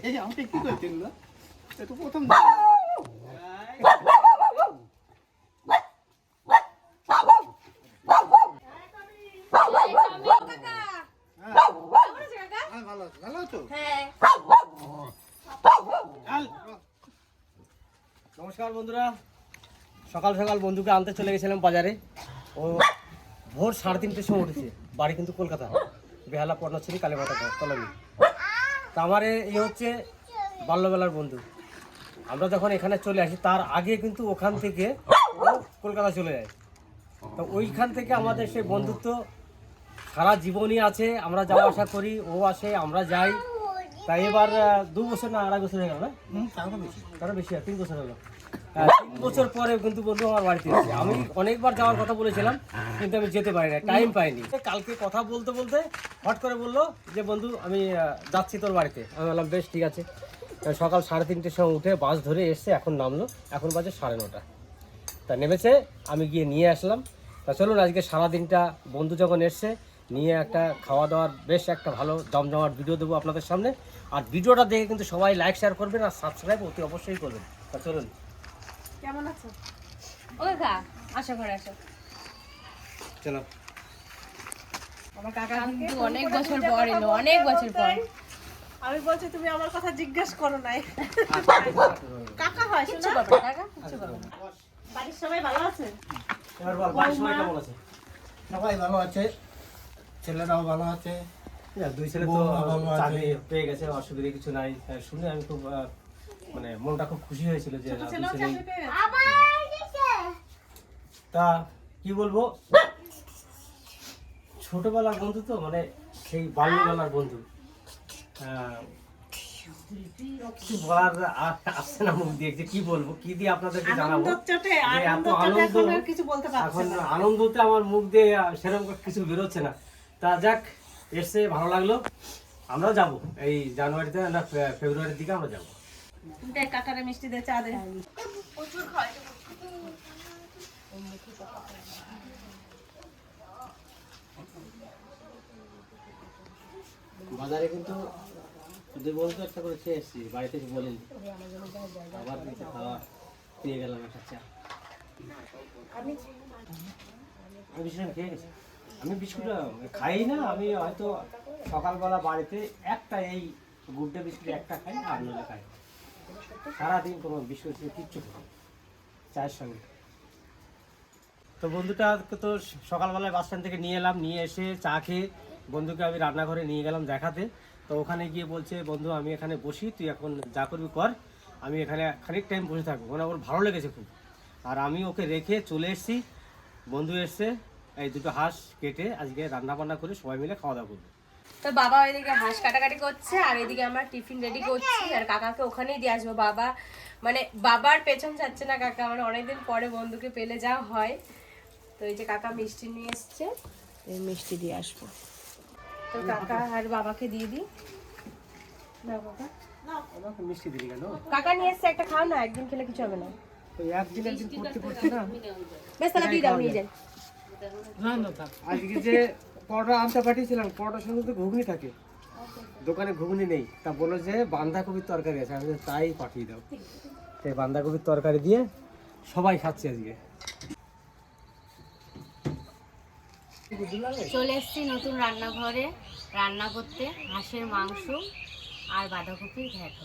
এই আমাকে কি করতে এগুলো? এটা প্রথম নমস্কার বন্ধুরা, সকাল সকাল বন্ধুকে আনতে চলে গেছিলাম বাজারে। ও ভোর 3:30টার সময় উঠেছে। বাড়ি কিন্তু কলকাতা, বেহালা পর্ণাশ্রী কালীমাতা কলোনি। তা আমার এই হচ্ছে বাল্যবেলার বন্ধু। আমরা যখন এখানে চলে আসি তার আগে কিন্তু ওখান থেকে ও কলকাতা চলে যায়। তো ওইখান থেকে আমাদের সেই বন্ধুত্ব সারা জীবনই আছে। আমরা যাওয়া আসা করি, ও আসে, আমরা যাই। তাই এবার 2 বছর না 2.5 বছর হয়ে গেল না? তারও বেশি, 3 বছর হলো। 3 বছর পরে কিন্তু বন্ধু আমার বাড়িতে এসেছে। আমি অনেকবার যাওয়ার কথা বলেছিলাম, কিন্তু আমি যেতে পারি না, টাইম পাইনি। কালকে কথা বলতে বলতে হট করে বললো যে বন্ধু আমি যাচ্ছি তোর বাড়িতে। আমি বললাম বেশ ঠিক আছে। সকাল 3:30টার সময় উঠে বাস ধরে এসছে, এখন নামলো, এখন বাজে 9:30। তা নেমেছে, আমি গিয়ে নিয়ে আসলাম। তা চলুন আজকে সারাদিনটা বন্ধু যখন এসছে নিয়ে একটা খাওয়া দাওয়ার বেশ একটা ভালো জমজমাট ভিডিও দেবো আপনাদের সামনে। আর ভিডিওটা দেখে কিন্তু সবাই লাইক শেয়ার করবেন আর সাবস্ক্রাইব অতি অবশ্যই করবেন। তা চলুন। কেমন আছো? ওই খা, আসো ঘরে আসো। চলো। আমার কাকা কিন্তু অনেক বছর পর এলো, অনেক বছর পর। আমি বলছি তুমি আমার কথা জিজ্ঞেস করো নাই। কাকা হয় কিছু শোনা? করবে না, কাকা কিছু করবে না। বাড়ির সবাই ভালো আছে? এবার বল, বাড়ির সবাই কেমন আছে? সবাই ভালো আছে, ছেলেরাও ভালো আছে। 2 ছেলে তো চাকরি পেয়ে গেছে, অসুবিধা কিছু নাই। শুনে আমি খুব মানে মনটা খুব খুশি হয়েছিল যে না, 2 ছেলেও ছেলেই। চাকরি পেয়ে গেছে? তা কি বলবো, ছোটবেলার বন্ধু তো, মানে সেই বাল্যবেলার বন্ধু। কিছু বলার আসছে না মুখ দিয়ে, যে কি বলবো, কি দিয়ে আপনাদেরকে জানাবো। আনন্দ চটে, যে এত আনন্দ চটে আনন্দ, এখন আর কিছু বলতে পারছি এখন না। আনন্দতে আমার মুখ দিয়ে সেরকম কিছু বেরোচ্ছে না। তা যাক, এসছে ভালো লাগলো। আমরা যাব এই জানুয়ারিতে না ফেব্রুয়ারির দিকে আমরা যাব। দে কাকারে মিষ্টি দে, চা দে। বাজারে কিন্তু দুই বন্ধু একটা করে খেয়ে এসেছি, বাড়িতে বলেন আবার কিছু খাওয়া পেয়ে গেলাম একটা চা। আমি বিস্কুট খেয়ে গেছি। আমি বিস্কুট খাই না, আমি হয়তো সকালবেলা বাড়িতে একটা এই গুড ডে বিস্কুট একটা খাই, আর নইলে খাই। সারাদিন কোনো বিস্কুট কিচ্ছু খাই চায়ের সঙ্গে। তো বন্ধুটা তো সকালবেলায় বাস স্ট্যান্ড থেকে নিয়ে এলাম, নিয়ে এসে চা খেয়ে বন্ধুকে আমি রান্নাঘরে নিয়ে গেলাম দেখাতে। তো ওখানে গিয়ে বলছে বন্ধু আমি এখানে বসি, তুই এখন যা করবি কর, আমি এখানে খানিক টাইম বসে থাকবো। মানে ওর ভালো লেগেছে খুব। আর আমি ওকে রেখে চলে এসেছি। বন্ধু এসছে, এই 2টো হাঁস কেটে আজকে রান্না বান্না করে সবাই মিলে খাওয়া দাওয়া করবো। তো বাবা ওইদিকে হাঁস কাটাকাটি করছে, আর এদিকে আমরা টিফিন রেডি করছি, আর কাকাকে ওখানেই দিয়ে আসবো। বাবা মানে বাবার পেছন ছাড়ছে না কাকা, মানে অনেকদিন পরে বন্ধুকে পেলে যা হয়। তো এই যে কাকা মিষ্টি নিয়ে এসছে, এই মিষ্টি দিয়ে আসবো। তো কাকা আর বাবাকে দিয়ে দিই। না কাকা, আমাকে মিষ্টি দিলি কেন? কাকা নিয়ে এসছে, একটা খাও না, একদিন খেলে কিছু হবে না। তো একদিন করতে করতে না, বেশ তাহলে দিয়ে দাও, নিয়ে যান। না না থাক। আজকে যে পরোটা আনতে পাঠিয়েছিলাম, পরোটার সঙ্গে তো ঘুগনি থাকে, দোকানে ঘুগনি নেই। তা বললো যে বাঁধাকপির তরকারি আছে, আমি বললাম, তাই পাঠিয়ে দাও। সেই বাঁধাকপির তরকারি দিয়ে সবাই খাচ্ছে আজকে। চলে এসেছি নতুন রান্নাঘরে রান্না করতে, হাঁসের মাংস আর বাঁধাকপির ঘ্যাঁটো।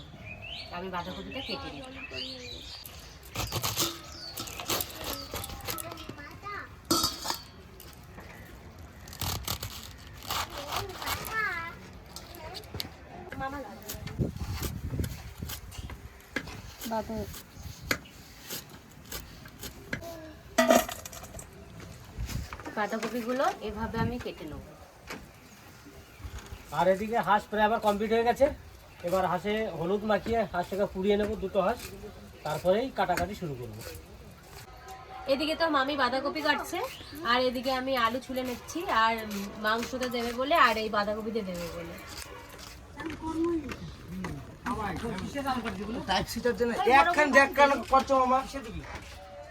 আমি বাঁধাকপিটা কেটে নিই। বাঁধাকপিগুলো এভাবে আমি কেটে নেব। আর এদিকে হাঁস প্রায় আবার কমপ্লিট হয়ে গেছে। এবার হাঁসে হলুদ মাখিয়ে হাঁসটাকে পুড়িয়ে নেবো, 2টো হাঁস, তারপরেই কাটাকাটি শুরু করবো। এদিকে তো মামি বাঁধাকপি কাটছে, আর এদিকে আমি আলু ছুলে নিচ্ছি, আর মাংসটা দেবে বলে, আর এই বাঁধাকপিতে দেবে বলে।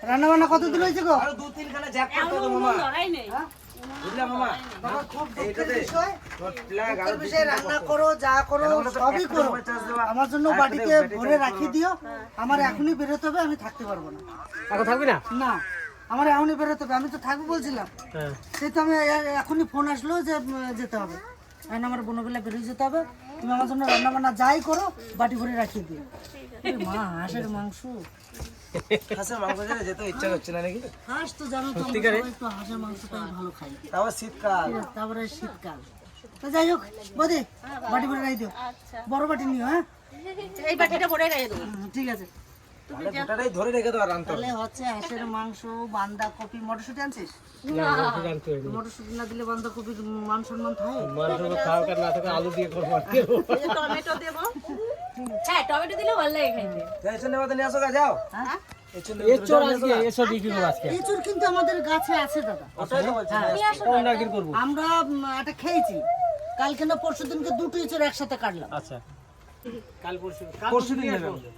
রান্না বান্না কত দূর হয়েছে গো? লড়াই নেই। বুঝলা মামা বাবা খুব দুঃখের এইটাতে বিষয় তোর প্লাগ আর দুঃখের বিষয়, রান্না করো যা করো সবই করো, আমার জন্য বাড়িতে ভরে রাখি দিও। আমার এখনই বেরোতে হবে, আমি থাকতে পারবো না। এখন থাকবি না? না, আমার এখনই বেরোতে হবে, আমি তো থাকবো বলছিলাম। হ্যাঁ। সেই তো আমি এখনই ফোন আসলো যে যেতে হবে, এখন আমার বোনবেলা বেরিয়ে যেতে হবে। তুমি আমার জন্য রান্না বান্না যাই করো বাটি ভরে রাখিয়ে দিও। আরে মা, হাঁসের মাংস, হাঁসের মাংস জেনে যেতে ইচ্ছা করছে না নাকি? হাঁস তো জানো তো, আমরা সবাই একটু হাঁসের মাংসটাই ভালো খাই। তাও শীতকাল। তারপরে শীতকাল, তো যাই হোক বৌদি বাটি ভরে রাখি দিও, বড় বাটি নিও। হ্যাঁ এই বাটিটা ভরে রেখে দেবো। ঠিক আছে। তাহলে গোটাটাই ধরে রেখে দেওয়া রান্না তাহলে হচ্ছে হাঁসের মাংস, বাঁধাকপি, মটরশুঁটি আনছিস? না, জানতে হবে। মটরশুঁটি না দিলে বাঁধাকপির মান সম্মান থাকে? মাংস খাওয়া না থাকে আলু দিয়ে করবো। টমেটো দেবো। হ্যাঁ টমেটো দিলে ভালো লাগে খাইতে। এসে নেওয়া নিয়ে আসো গা, যাও হ্যাঁ? এঁচোড় আজকে এসব বিক্রি করবো আজকে। এঁচুড় কিন্তু আমাদের গাছে আছে দাদা, ওটাই তো বলছি। কোন একদিন করবো? আমরা একটা খেয়েছি কালকে না পরশু দিনকে, দুটো এঁচুড় একসাথে কাটলাম। আচ্ছা, কাল পরশু পরশুদিন নিয়ে যাবে আসবো।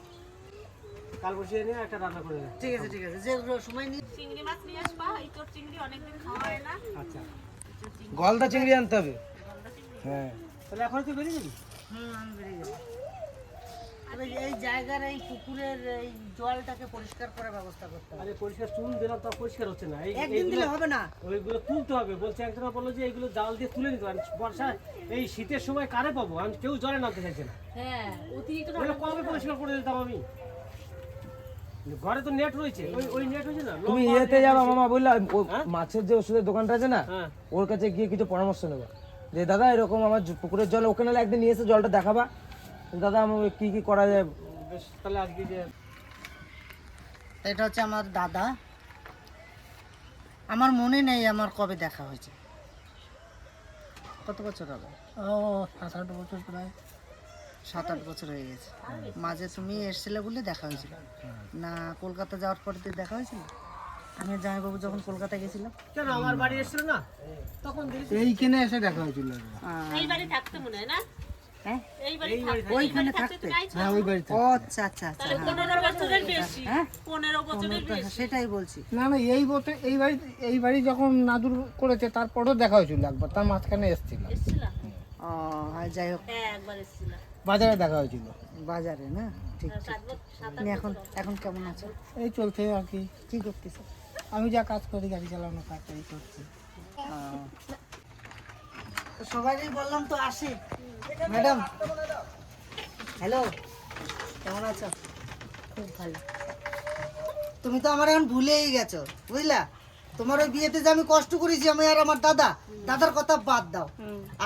কাল পরশু নিয়ে একটা রান্না করে দেবো। ঠিক আছে, ঠিক আছে, যে সময় নিয়ে। চিংড়ি মাছ নিয়ে আসবা, এই তোর চিংড়ি অনেকদিন খাওয়া হয় না। আচ্ছা, গলদা চিংড়ি আনতে হবে। হ্যাঁ, তাহলে এখন তুই বেরিয়ে যাবি? আমি বেরিয়ে গেলাম। তবে এই জায়গার এই পুকুরের এই জলটাকে পরিষ্কার করার ব্যবস্থা করতে হবে। আরে পরিষ্কার চুন দিলাম তো পরিষ্কার হচ্ছে না। একদিন দিলে হবে না। ওইগুলো তুলতে হবে বলছে, একজনা বললো যে এইগুলো জাল দিয়ে তুলে নিতে পারেন। বর্ষা এই শীতের সময় কারে পাবো? আমি কেউ জলে নামতে চাইছে না। হ্যাঁ অতিরিক্ত ওগুলো কবে পরিষ্কার করে দিতাম আমি? ঘরে তো নেট রয়েছে, ওই নেট হয়েছে না। তুমি লম্বা ইয়েতে net যাবা রয়েছে। মামা, বুঝলা? হ্যাঁ? মাছের যে ওষুধের দোকানটা আছে না, হ্যাঁ। ওর কাছে গিয়ে কিছু পরামর্শ নেবা যে দাদা এরকম আমার পুকুরের জল, ওকে নাহলে একদিন নিয়ে এসে জলটা দেখাবা, দাদা আমার কি কি করা যায়। বেশ, তাহলে আজকে যে এটা হচ্ছে আমার দাদা, আমার মনে নেই আমার কবে দেখা হয়েছে। কত বছর হবে? ও 7-8 বছর, প্রায় 7-8 বছর হয়ে গেছে। মাঝে তুমি এসেছিলে বলে দেখা হয়েছিল না, কলকাতা যাওয়ার পরে তো দেখা হয়েছিল। আমি জামাইবাবু যখন কলকাতা গেছিলাম, কেন আমার বাড়ি এসেছিল না, তখন দেখেছি। এইখানে এসে দেখা হয়েছিল। এই বাড়ি থাকতে মনে হয় না? হ্যাঁ, এই বাড়ি ওইখানে থাকতে। হ্যাঁ ওই বাড়ি। ও আচ্ছা আচ্ছা আচ্ছা, 15 বছরের বেশি। হ্যাঁ 15 বছরের বেশি। সেটাই বলছি। না না, এই বাড়ি যখন নাদুর করেছে তারপরেও দেখা হয়েছিল একবার, তার মাঝখানে এসেছিল, এসেছিলাম? ও আর যাই হোক, হ্যাঁ একবার এসেছিলাম। বাজারে দেখা হয়েছিল। বাজারে না? ঠিক ঠিক। 7 তুমি এখন এখন কেমন আছো? এই চলছে আর কি, কি করতেছো? আমি যা কাজ করি গাড়ি চালানো কাজ এই করছি। তো সবাইকেই বললাম তো আসি। ম্যাডাম, হ্যালো, কেমন আছো? খুব ভালো। তুমি তো আমার এখন ভুলেই গেছো, বুঝলা? তোমার ওই বিয়েতে যে আমি কষ্ট করেছি, আমি আর আমার দাদার কথা বাদ দাও।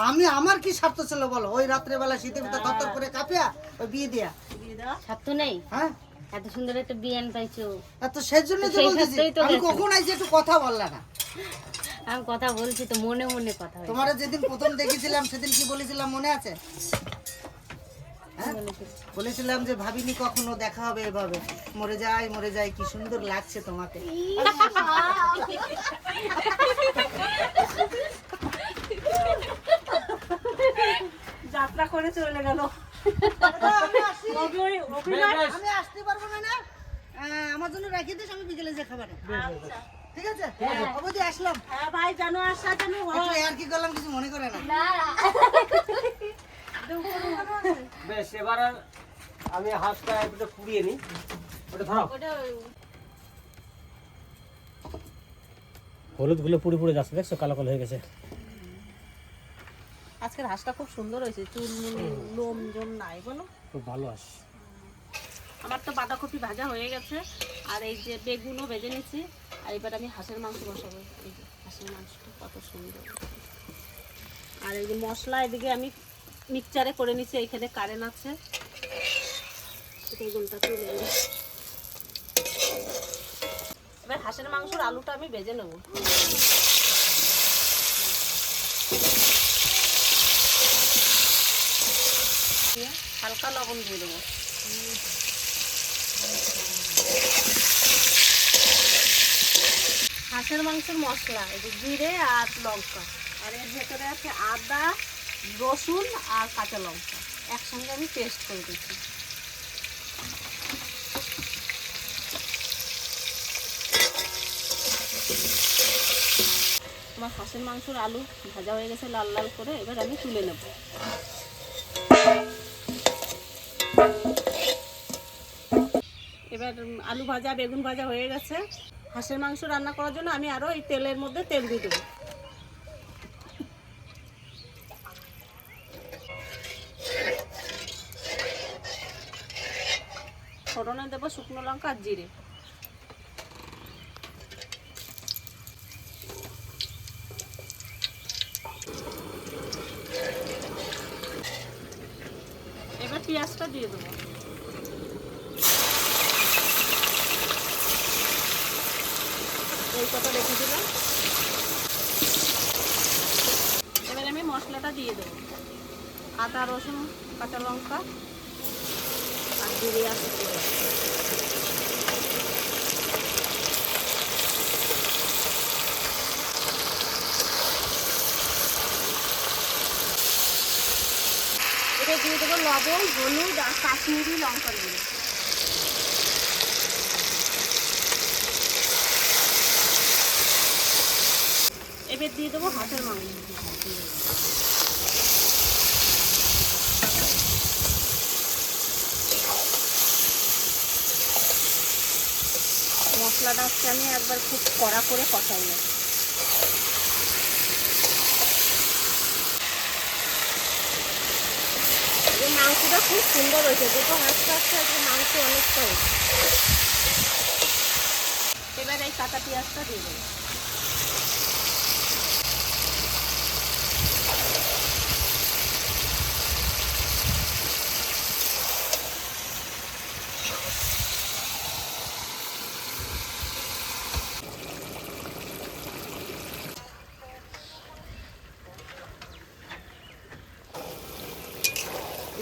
আমি আমার কি স্বার্থ ছিল বলো? ওই রাত্রেবেলা শীতের ভিতরে থরথর করে কাঁপিয়া ওই বিয়ে দেয়া। স্বার্থ নেই? হ্যাঁ, এত সুন্দর একটা বিয়ান পাইছো। আর তো সেই জন্য তো সেই বলতেছি, স্বার্থেই তো আমি গেছে। কখন আইছি একটু কথা বললা না? আমি কথা বলছি তো, মনে মনে কথা হয়েছে। তোমার যেদিন প্রথম দেখেছিলাম সেদিন কি বলেছিলাম মনে আছে? হ্যাঁ? বলেছিলাম যে ভাবিনি কখনো দেখা হবে এভাবে, মরে যাই, কি সুন্দর লাগছে তোমাকে। যাত্রা করে চলে গেল। আমি আসতে পারবো না না, আমার জন্য রাখিয়ে দিস, আমি বিকেলে যে খাবারে। ঠিক আছে, অবধি আসলাম। হ্যাঁ ভাই, জানো আসা জানো একটু আর কি করলাম, কিছু মনে করে না। বেশ, এবার আর আমি হাঁসটা একটু পুড়িয়ে নিই। ওটা ধরো। হলুদ গুলো পুড়ে পুড়ে যাচ্ছে, দেখছো কালো কালো হয়ে গেছে। আজকের হাঁসটা খুব সুন্দর হয়েছে, চুল লোম জম নাই বলো। খুব ভালো হাঁস। আমার তো বাঁধাকপি ভাজা হয়ে গেছে, আর এই যে বেগুনও ভেজে নিচ্ছি। আর এবার আমি হাঁসের মাংস বসাবো। এই যে হাঁসের মাংসটা কত সুন্দর। আর এই যে মশলা এদিকে আমি মিক্সচারে করে নিচ্ছি, এইখানে কারেন্ট আছে। বেগুনটা তুলে নিই। এবার হাঁসের মাংসের আলুটা আমি ভেজে নেব। হালকা লবণ দিয়ে দেবো। হাঁসের মাংসের মশলা, এই যে জিরে আর লঙ্কা, আর এর ভেতরে আছে আদা, রসুন আর কাঁচা লঙ্কা, একসঙ্গে আমি পেস্ট করে দিচ্ছি। আমার হাঁসের মাংসর আলু ভাজা হয়ে গেছে লাল লাল করে, এবার আমি তুলে নেব। এবার আলু ভাজা বেগুন ভাজা হয়ে গেছে। হাঁসের মাংস রান্না করার জন্য আমি আরও এই তেলের মধ্যে তেল দিয়ে দেবো। ফোড়নে দেবো শুকনো লঙ্কা আর জিরে। এবার পেঁয়াজটা দিয়ে দেবো। এই কথা রেখে দিলাম। এবার আমি মশলাটা দিয়ে দেবো। আদা রসুন কাঁচা লঙ্কা আর জিরে আর শুকনো লঙ্কা। এবার দিয়ে দেবো লবণ, হলুদ আর কাশ্মীরি লঙ্কার গুঁড়ো। এবার দিয়ে দেবো হাঁসের মাংস। মশলাটা আজকে আমি একবার খুব কড়া করে কষাই নেব। এই মাংসটা খুব সুন্দর হয়েছে, দুটো হাঁসটা আসছে আজকে মাংস অনেকটা হয়েছে। এবার এই কাঁচা পেঁয়াজটা দিয়ে দেবো।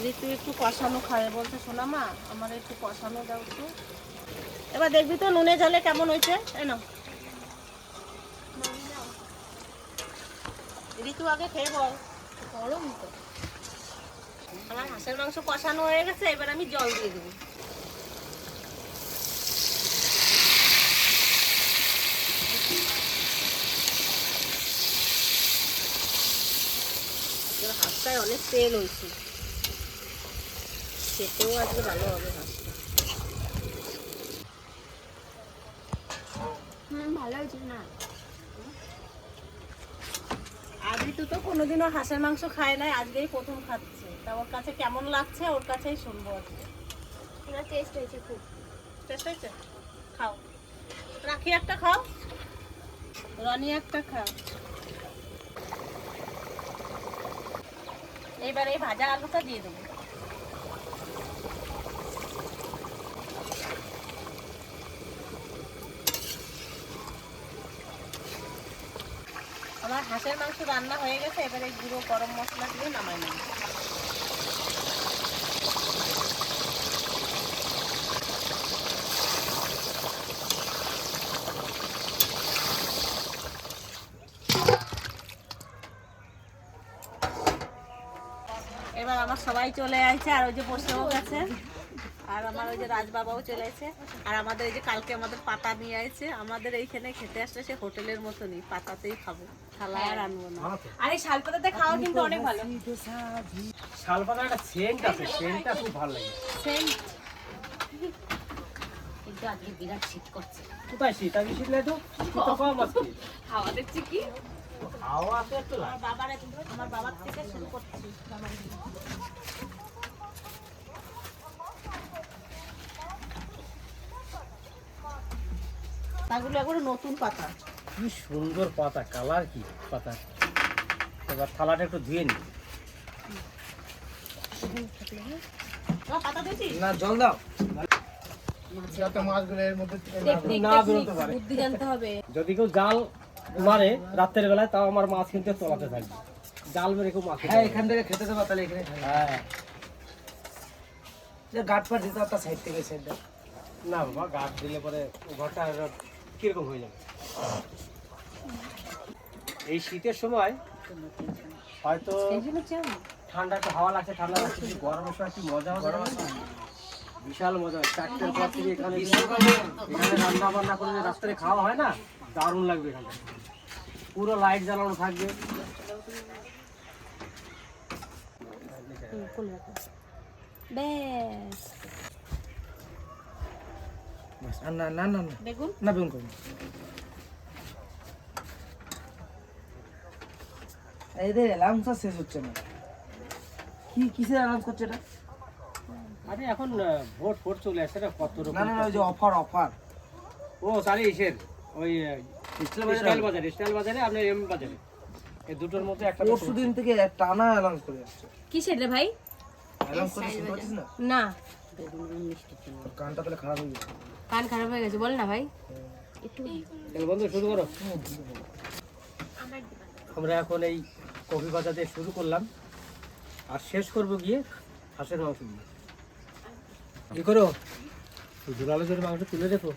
ঋতু একটু কষানো খায় বলতে, শোনা মা আমার একটু কষানো দাও তো। এবার দেখবি তো নুনে ঝালে কেমন হয়েছে। এনো ঋতু আগে খেয়ে বল। গরম তো। আমার হাঁসের মাংস কষানো হয়ে গেছে, এবার আমি জল দিয়ে দেবো। হাঁসটায় অনেক তেল হয়েছে, খেতেও আজকে ভালো হবে হাঁসটা। ভালো হয়েছে না? আজকে তো কোনোদিনও হাঁসের মাংস খায় নাই, আজকেই প্রথম খাচ্ছে। তা ওর কাছে কেমন লাগছে ওর কাছেই শুনবো আজকে। পুরো টেস্ট হয়েছে খুব। টেস্ট হয়েছে? খাও। রাখি একটা খাও, রনি একটা খাও। এবার এই ভাজা আলুটা দিয়ে দেবো। আমার হাঁসের মাংস রান্না হয়ে গেছে, এবার এই গুঁড়ো গরম মশলা দিয়ে নামাই নেব। এবার আমার সবাই চলে আসছে, আর ওই যে বসেও গেছে, আর আমার ওই যে রাজবাবাও চলে আসছে। আর আমাদের এই যে কালকে আমাদের পাতা নিয়ে আসছে, আমাদের এইখানে খেতে আসছে সে হোটেলের মতনই, পাতাতেই খাবো, থালা আর আনবো না। আর এই শালপাতাতে খাওয়া কিন্তু অনেক ভালো। শালপাতার একটা সেন্ট আছে, সেন্টটা খুব ভালো লাগে। কিন্তু আজকে বিরাট শীত করছে। কোথায় শীত? আমি শীত নাই তো, শীত তো কম আছে। হাওয়া দেখছি কি হাওয়া আছে একটু না। আমার বাবার থেকে শুরু করছি। পাতাগুলো একবারে নতুন পাতা। কি সুন্দর পাতা, কালার কি পাতা। এবার থালাটা একটু ধুয়ে নি। পাতা দিয়েছিস? না জল দাও। যাতে মাছগুলো এর মধ্যে থেকে না বেরোয়। না বেরোতে পারে। বুদ্ধি জানতে হবে। যদি কেউ জাল মারে রাত্রের বেলায়, তাও আমার মাছ কিন্তু তোলাতে থাকবে। জাল মেরে কেউ মাছ হ্যাঁ এখান থেকে খেতে দেবো, তাহলে এখানে খাই। হ্যাঁ যে গাট পাট দিতে একটা সাইড থেকে সাইডটা। না বাবা, গাছ দিলে পরে ঘরটা কিরকম হয়ে যাবে। এই শীতের সময় হয়তো ঠান্ডা একটু হাওয়া লাগছে, ঠান্ডা লাগছে, কিন্তু গরমের সময় কি মজা হবে। বিশাল মজা। চারটের পর থেকে এখানে রান্না বান্না করে রাত্রে খাওয়া হয় না, দারুণ লাগবে এখানটা। পুরো লাইট জ্বালানো থাকবে। ব্যাস ব্যাস, আর না না না না বেগুন না বেগুন করবো। এদের অ্যালার্মস শেষ হচ্ছে না, কি কিসের অ্যালার্ম করছে এটা? আরে এখন ভোট ফোট চলে আসছে না, কত রকম। না না না, ওই যে অফার অফার ও তাহলে ইসের ওই স্টাইল বাজারে আপনার এম বাজারে, এই দুটোর মধ্যে একটা পরশু দিন থেকে টানা অ্যালার্ম করে যাচ্ছে। কিসের রে ভাই? অ্যালার্ম করে শুনতে পাচ্ছিস না? না, তোর কানটা তাহলে খারাপ হয়ে গেছে। কান খারাপ হয়ে গেছে, বল না ভাই। তাহলে বন্ধু শুরু করো। আমরা এখন এই কফি বাজাতে শুরু করলাম, আর শেষ করব গিয়ে হাঁসের মাংস দিয়ে। কি করো, দুলালো করে মাংস তুলে দেখো।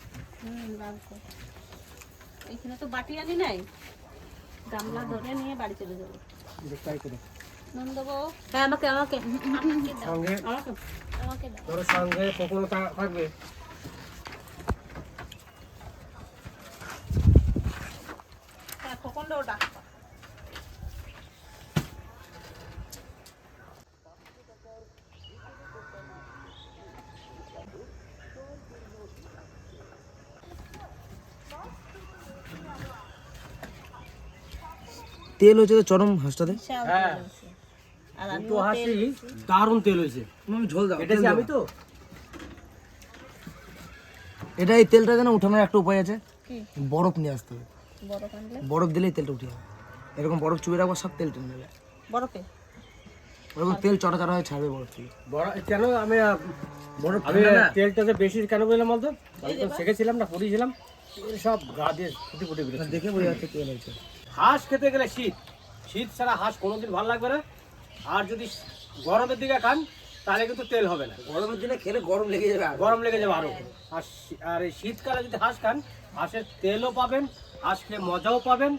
রাখবো। এখানে তো বাটি আনি নাই, গামলা ধরে নিয়ে বাড়ি চলে যাবো। তাই করো। নন্দবো হ্যাঁ, আমাকে আমাকে সঙ্গে আমাকে দাও। তোর সঙ্গে কখনো থাকবে। হ্যাঁ, খোকনটা ওটা তেল হচ্ছে তো চরম হাঁসটাতে। হ্যাঁ, আর আমি দুটো হাঁসি দারুণ তেল হয়েছে। আমি ঝোল দাও, এটা তেল দাও। আমি তো এটা এই তেলটা যেন উঠানোর একটা উপায় আছে, কি? বরফ নিয়ে আসতে হবে। বরফ আনলে বরফ দিলেই তেলটা উঠে যাবে। এরকম বরফ চুবে রাখবো, সব তেল টেনে নেবে। বরফে ওরকম তেল চটা চটা হয়ে ছাড়বে বরফ থেকে। বড় কেন আমি বরফ আমি ঠান্ডা না? তেলটাতে বেশি কেন বললাম বলতো, আমি তো শিখেছিলাম না, পড়িয়েছিলাম, সব গা দিয়ে ফুটে ফুটে বেরোচ্ছে। দেখে বোঝা যাচ্ছে তেল হয়েছে। হাঁস খেতে গেলে শীত, শীত ছাড়া হাঁস কোনোদিন ভালো লাগবে না। আর যদি গরমের দিকে খান তাহলে কিন্তু তেল হবে না, গরমের দিনে খেলে গরম লেগে যাবে আর। গরম লেগে যাবে আরো। আর এই শীতকালে যদি হাঁস খান, হাঁসের তেলও পাবেন, হাঁস খেয়ে মজাও পাবেন,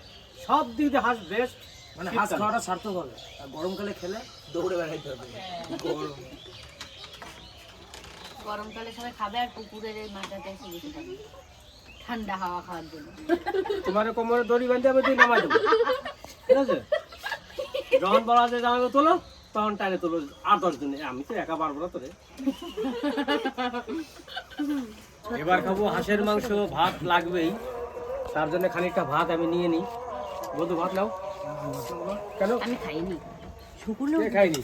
সব দিক দিয়ে হাঁস বেস্ট। মানে হাঁস খাওয়াটা সার্থক হবে। আর গরমকালে খেলে দৌড়ে বেড়াইতে হবে। গরম গরমকালে সবাই খাবে আর পুকুরের এই মাথাতে এসে বসে থাকবে ঠান্ডা হাওয়া খাওয়ার জন্য। তোমার কোমরে দড়ি বাঁধতে হবে, তুই নামাই দেবো, ঠিক আছে? যখন বলা আছে জামাকে তোলো, তখন টাইনে তোলো 8-10 দিনে। আমি তো একা পারবো না তোরে। এবার খাবো হাঁসের মাংস, ভাত লাগবেই, তার জন্য খানিকটা ভাত আমি নিয়ে নিই। বন্ধু ভাত নাও। কেন আমি খাইনি। কে খাইনি?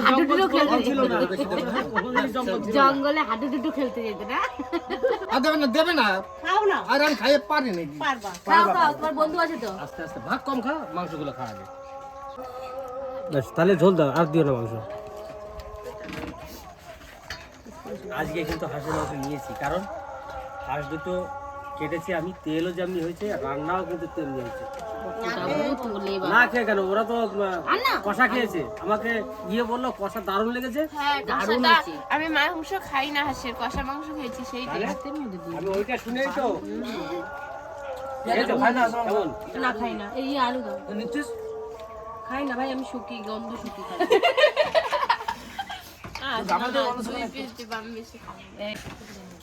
হাডুডু খেলতে ছিল না। জঙ্গলে হাডুডু খেলতে যেত না? আর দেবে না, দেবে না, খাও না, আর আমি খাইয়ে পারি নাকি? পারবা। খাও খাও, তোমার বন্ধু আছে তো। আস্তে আস্তে ভাত কম খা, মাংসগুলো খা আগে। বেশ, তাহলে ঝোল দাও, আর দিও না মাংস। আজকে কিন্তু হাঁসের মাংস নিয়েছি, কারণ হাঁস দুটো কেটেছি আমি, তেলও যেমনি হয়েছে, রান্নাও কিন্তু তেল হয়েছে। না খেয়ে কেন, ওরা তো কষা খেয়েছে, আমাকে গিয়ে বললো কষা দারুণ লেগেছে। হ্যাঁ, কষাটা আমি মাংস খাই না, হাঁসের কষা মাংস খেয়েছি সেই আমি ওইটা শুনেই তো খেয়েছো? কেমন? না খাই না, এই আলু দাও। নিচ্ছিস? খাই না ভাই, আমি শুকি, গন্ধ শুকি খাই।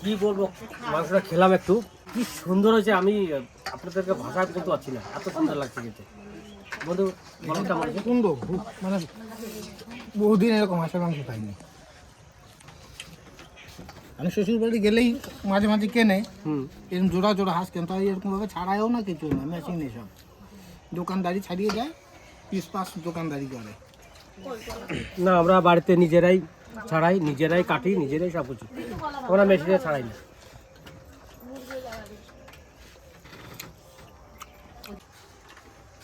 কি বলবো, মাংসটা খেলাম একটু, কি সুন্দর হয়েছে, আমি আপনাদেরকে ভাষায় বলতে পারছি না, এত সুন্দর লাগছে খেতে। বন্ধু বলো কেমন হয়েছে? সুন্দর, মানে বহুদিন এরকম হাঁসের মাংস খাইনি। আমি শ্বশুর বাড়ি গেলেই মাঝে মাঝে কেনে, এরকম জোড়া জোড়া হাঁস কেন, তাই এরকমভাবে ছাড়ায়ও না, কিছু না, মেশিনে সব দোকানদারি ছাড়িয়ে যায়, পিস পাস দোকানদারি করে। না, আমরা বাড়িতে নিজেরাই ছাড়াই, নিজেরাই কাটি, নিজেরাই সব কিছু, আমরা মেশিনে ছাড়াই না।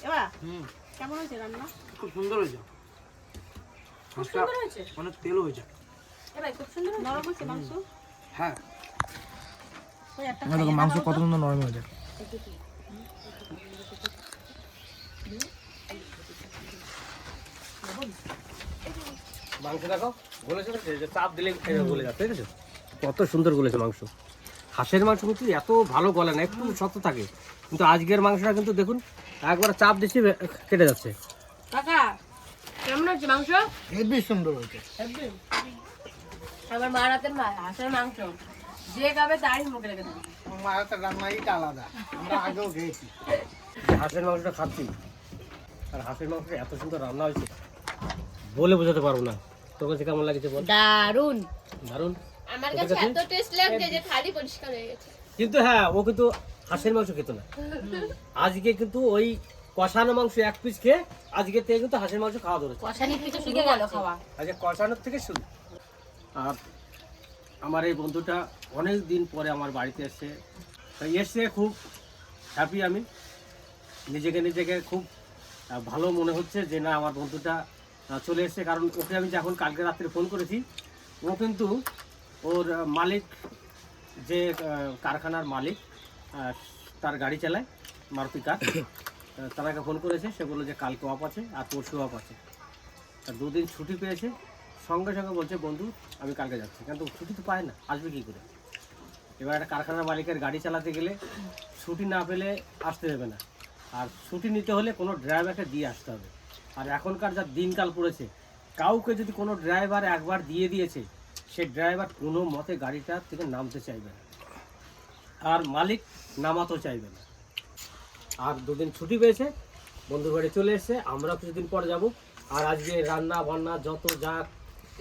এবার কেমন হয়েছে রান্না? খুব সুন্দর হয়েছে। হাঁসটা অনেক তেলও হয়েছে। এবার খুব সুন্দর নরম হয়েছে মাংস। হ্যাঁ, ওই একটা দেখো মাংস কত সুন্দর নরম হয়েছে। মাংস দেখো গলেছে, চাপ দিলে গলে যাচ্ছে, ঠিক আছে? কত সুন্দর গলেছে মাংস। হাঁসের মাংস কিন্তু এত ভালো গলে না, একটু শক্ত থাকে, কিন্তু আজকের মাংসটা কিন্তু দেখুন একবার চাপ দিচ্ছি কেটে যাচ্ছে। কাকা কেমন হচ্ছে মাংস? হেবি সুন্দর হয়েছে। আমার মার হাতের হাঁসের মাংস যে খাবে তারই মুখে রেখে দেবে। আমার মায়ের তো রান্নাইটা আলাদা, আমরা আগেও খেয়েছি। হাঁসের মাংসটা খাচ্ছি, আর হাঁসের মাংসটা এত সুন্দর রান্না হয়েছে বলে বোঝাতে পারবো না। তোর কাছে কেমন লাগছে বল? দারুন। দারুন। আমার কাছে এত টেস্ট লাগছে যে থালি পরিষ্কার হয়ে গেছে। কিন্তু হ্যাঁ, ও কিন্তু হাঁসের মাংস খেত না। আজকে কিন্তু ওই কষানো মাংস এক পিস খেয়ে আজকে থেকে কিন্তু হাঁসের মাংস খাওয়া ধরেছে। কষানি থেকে শুরু গেল খাওয়া। আজকে কষানোর থেকে শুরু। আর আমার এই বন্ধুটা অনেক দিন পরে আমার বাড়িতে এসে খুব হ্যাপি। আমি নিজেকে খুব ভালো মনে হচ্ছে যে না, আমার বন্ধুটা চলে এসেছে। কারণ ওকে আমি যখন কালকে রাত্রে ফোন করেছি, ও কিন্তু ওর মালিক, যে কারখানার মালিক, তার গাড়ি চালায়, মারুতি কার, তারাকে ফোন করেছে। সে বললো যে কালকে অফ আছে আর পরশু অফ আছে। আর 2 দিন ছুটি পেয়েছে। সঙ্গে সঙ্গে বলছে বন্ধু আমি কালকে যাচ্ছি, কিন্তু ছুটি তো পায় না, আসবে কী করে? এবার একটা কারখানার মালিকের গাড়ি চালাতে গেলে ছুটি না পেলে আসতে দেবে না, আর ছুটি নিতে হলে কোনো ড্রাইভারকে দিয়ে আসতে হবে। আর এখনকার যা দিনকাল পড়েছে, কাউকে যদি কোনো ড্রাইভার একবার দিয়ে দিয়েছে, সে ড্রাইভার কোনো মতে গাড়িটা থেকে নামতে চাইবে না, আর মালিক নামাতেও চাইবে না। আর 2 দিন ছুটি পেয়েছে, বন্ধুর বাড়ি চলে এসেছে। আমরা কিছুদিন পর যাব। আর আজকে রান্না বান্না যত যা,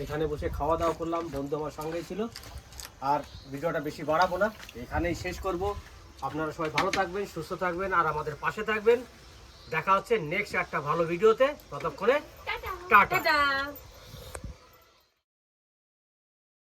এখানে বসে খাওয়া দাওয়া করলাম, বন্ধু আমার সঙ্গেই ছিল। আর ভিডিওটা বেশি বাড়াবো না, এখানেই শেষ করব। আপনারা সবাই ভালো থাকবেন, সুস্থ থাকবেন, আর আমাদের পাশে থাকবেন। দেখা হচ্ছে নেক্সট একটা ভালো ভিডিওতে। ততক্ষণে টাটা।